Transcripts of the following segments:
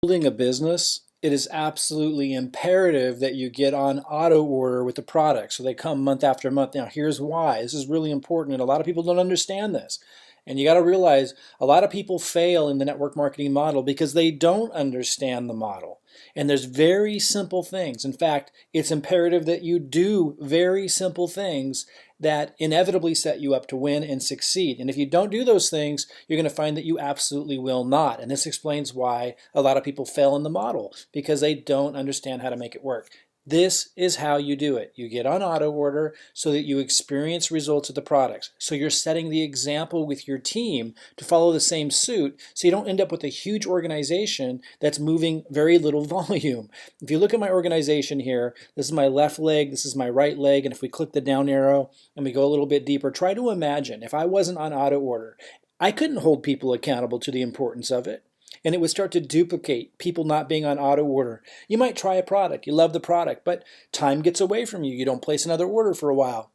building a business, it is absolutely imperative that you get on auto order with the product so they come month after month. Now, here's why. This is really important, and a lot of people don't understand this. And you got to realize a lot of people fail in the network marketing model because they don't understand the model. And there's very simple things. In fact, it's imperative that you do very simple things that inevitably set you up to win and succeed. And if you don't do those things, you're going to find that you absolutely will not. And this explains why a lot of people fail in the model, because they don't understand how to make it work. This is how you do it. You get on auto order so that you experience results of the products. So you're setting the example with your team to follow the same suit so you don't end up with a huge organization that's moving very little volume. If you look at my organization here, this is my left leg, this is my right leg, and if we click the down arrow and we go a little bit deeper, try to imagine if I wasn't on auto order, I couldn't hold people accountable to the importance of it. And it would start to duplicate people not being on auto order. You might try a product, you love the product, but time gets away from you. You don't place another order for a while.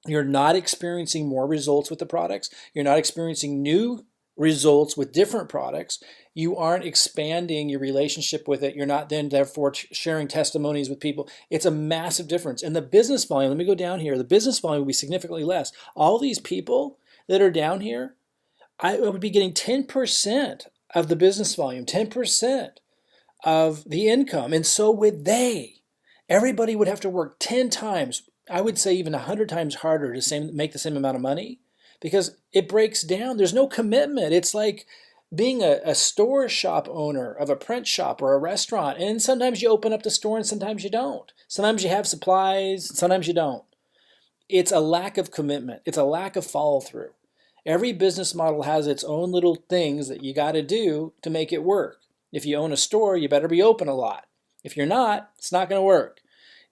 You're not experiencing more results with the products. You're not experiencing new results with different products. You aren't expanding your relationship with it. You're not then therefore sharing testimonies with people. It's a massive difference. And the business volume, let me go down here, the business volume will be significantly less. All these people that are down here, I would be getting 10% of the business volume, 10% of the income, and so would they. Everybody would have to work 10 times, I would say even 100 times harder to make the same amount of money, because it breaks down. There's no commitment. It's like being a store shop owner of a print shop or a restaurant, and sometimes you open up the store and sometimes you don't. Sometimes you have supplies, sometimes you don't. It's a lack of commitment. It's a lack of follow through. Every business model has its own little things that you got to do to make it work. If you own a store, you better be open a lot. If you're not, it's not going to work.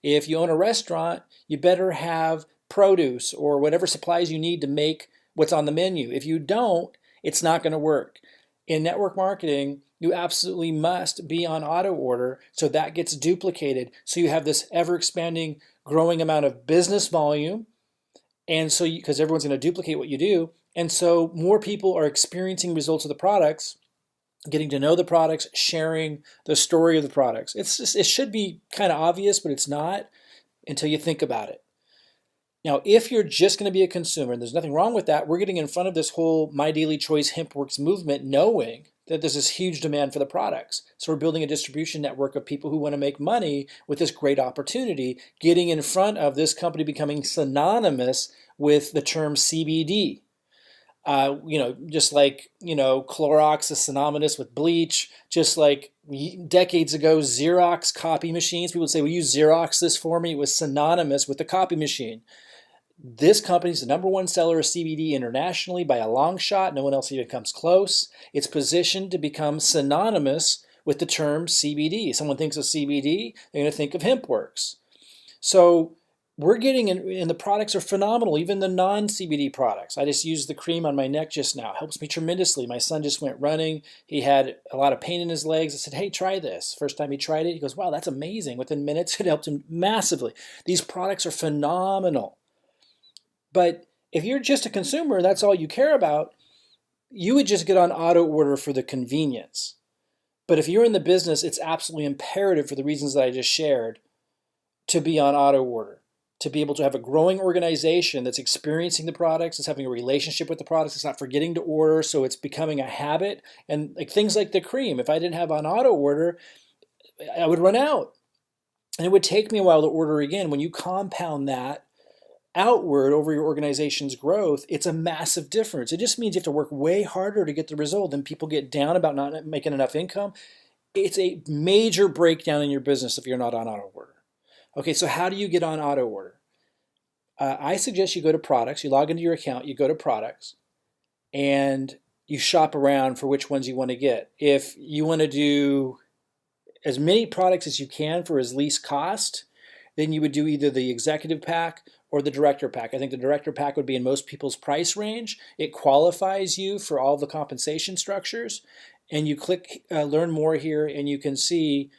If you own a restaurant, you better have produce or whatever supplies you need to make what's on the menu. If you don't, it's not going to work. In network marketing, you absolutely must be on auto order so that gets duplicated. So you have this ever expanding, growing amount of business volume. And so, because everyone's going to duplicate what you do, and so more people are experiencing results of the products, getting to know the products, sharing the story of the products. It should be kind of obvious, but it's not until you think about it. Now, if you're just going to be a consumer, and there's nothing wrong with that, we're getting in front of this whole MyDailyChoice Hempworx movement, knowing that there's this huge demand for the products. So we're building a distribution network of people who want to make money with this great opportunity, getting in front of this company becoming synonymous with the term CBD. Just like, Clorox is synonymous with bleach, just like decades ago, Xerox copy machines, people would say, will you Xerox this for me? It was synonymous with the copy machine. This company is the number one seller of CBD internationally by a long shot. No one else even comes close. It's positioned to become synonymous with the term CBD. Someone thinks of CBD, they're going to think of Hempworx. So we're getting in, and the products are phenomenal, even the non-CBD products. I just used the cream on my neck just now. It helps me tremendously. My son just went running. He had a lot of pain in his legs. I said, hey, try this. First time he tried it, he goes, wow, that's amazing. Within minutes, it helped him massively. These products are phenomenal. But if you're just a consumer, that's all you care about, you would just get on auto order for the convenience. But if you're in the business, it's absolutely imperative for the reasons that I just shared to be on auto order, to be able to have a growing organization that's experiencing the products, that's having a relationship with the products, it's not forgetting to order, so it's becoming a habit. And like things like the cream, if I didn't have on auto order, I would run out. And it would take me a while to order again. When you compound that outward over your organization's growth, it's a massive difference. It just means you have to work way harder to get the result. Then people get down about not making enough income. It's a major breakdown in your business if you're not on auto order. Okay, so how do you get on auto order? I suggest you go to products, you log into your account, you go to products, and you shop around for which ones you want to get. If you want to do as many products as you can for as least cost, then you would do either the executive pack or the director pack. I think the director pack would be in most people's price range. It qualifies you for all the compensation structures. And you click learn more here, and you can see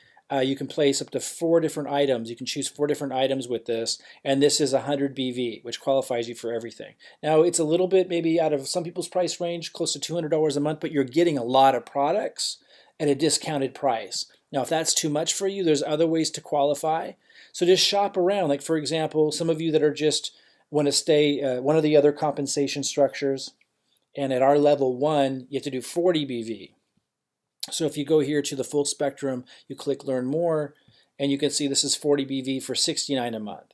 you can place up to 4 different items. You can choose 4 different items with this, and this is 100 BV, which qualifies you for everything. Now, it's a little bit maybe out of some people's price range, close to $200 a month, but you're getting a lot of products at a discounted price. Now, if that's too much for you, there's other ways to qualify. So just shop around. Like, for example, some of you that are just want to stay one of the other compensation structures, and at our level 1, you have to do 40 BV. So if you go here to the full spectrum, you click Learn More, and you can see this is 40 BV for $69 a month.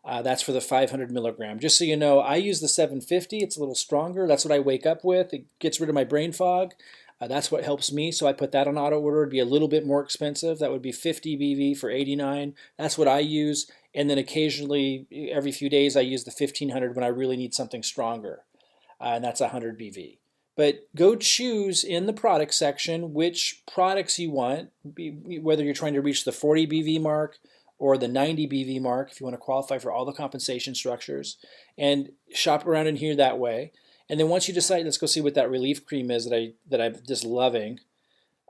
That's for the 500 milligram. Just so you know, I use the 750. It's a little stronger. That's what I wake up with. It gets rid of my brain fog. That's what helps me. So I put that on auto order. It'd be a little bit more expensive. That would be 50 BV for 89. That's what I use. And then occasionally, every few days, I use the 1500 when I really need something stronger. And that's 100 BV. But go choose in the product section which products you want, whether you're trying to reach the 40 BV mark or the 90 BV mark, if you want to qualify for all the compensation structures, and shop around in here that way. And then once you decide, let's go see what that relief cream is that I'm just loving.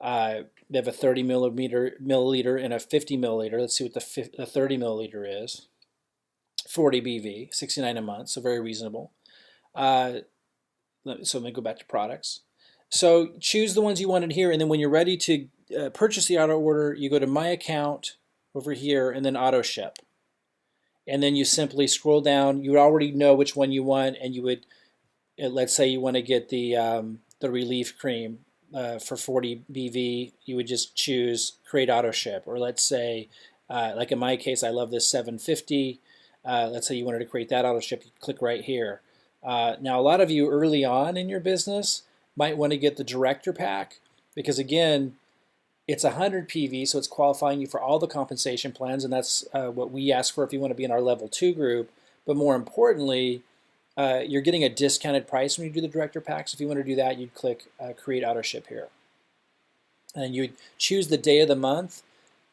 They have a 30 milliliter and a 50 milliliter. Let's see what the 30 milliliter is. 40 BV, 69 a month, so very reasonable. So let me go back to products. So choose the ones you want in here, and then when you're ready to purchase the auto order, you go to My Account over here, and then Autoship. And then you simply scroll down. You would already know which one you want, and you would, let's say you want to get the relief cream for 40 BV, you would just choose Create Autoship. Or let's say, like in my case, I love this 750. Let's say you wanted to create that Autoship, you click right here. Now, a lot of you early on in your business might want to get the Director Pack because, again, it's 100 PV, so it's qualifying you for all the compensation plans, and that's what we ask for if you want to be in our level 2 group. But more importantly, you're getting a discounted price when you do the Director Pack. So if you want to do that, you'd click Create Autoship here. And you'd choose the day of the month,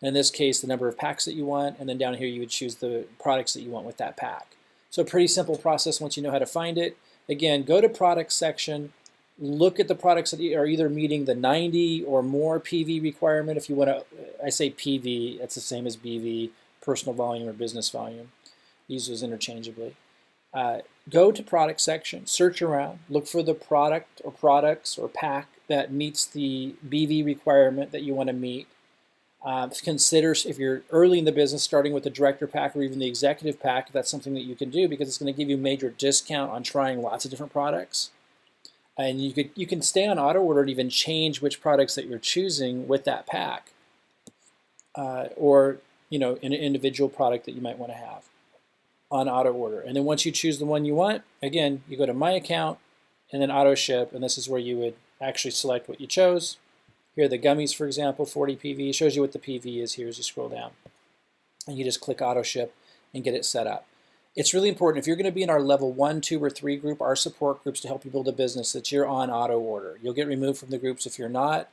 in this case, the number of packs that you want, and then down here you would choose the products that you want with that pack. So a pretty simple process once you know how to find it. Again, go to Products section, look at the products that are either meeting the 90 or more PV requirement. If you want to, I say PV, it's the same as BV, personal volume or business volume. Use those interchangeably. Go to Product section, search around, look for the product or products or pack that meets the BV requirement that you want to meet. Consider, if you're early in the business, starting with the Director Pack or even the Executive Pack, if that's something that you can do, because it's going to give you a major discount on trying lots of different products. And you can stay on auto order and even change which products that you're choosing with that pack, or an individual product that you might want to have on auto order. And then once you choose the one you want, again, you go to My Account and then Auto Ship, and this is where you would actually select what you chose. Here are the gummies, for example, 40 PV. It shows you what the PV is here as you scroll down. And you just click Auto Ship and get it set up. It's really important, if you're going to be in our level 1, 2, or 3 group, our support groups to help you build a business, that you're on auto order. You'll get removed from the groups if you're not.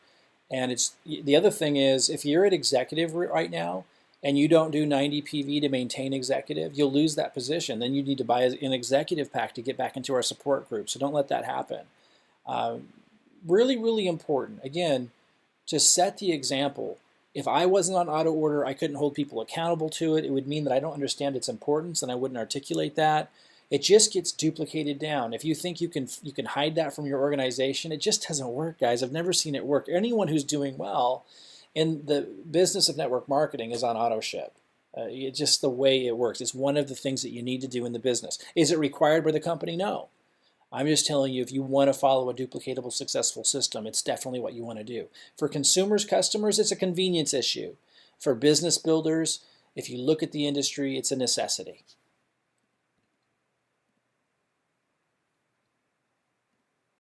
And the other thing is, if you're at executive right now and you don't do 90 PV to maintain executive, you'll lose that position. Then you need to buy an executive pack to get back into our support group. So don't let that happen. Really, really important. Again, to set the example. If I wasn't on auto order, I couldn't hold people accountable to it. It would mean that I don't understand its importance and I wouldn't articulate that. It just gets duplicated down. If you think you can hide that from your organization, it just doesn't work, guys. I've never seen it work. Anyone who's doing well in the business of network marketing is on Autoship. It's just the way it works. It's one of the things that you need to do in the business. Is it required by the company? No. I'm just telling you, if you want to follow a duplicatable, successful system, it's definitely what you want to do. For consumers, customers, it's a convenience issue. For business builders, if you look at the industry, it's a necessity.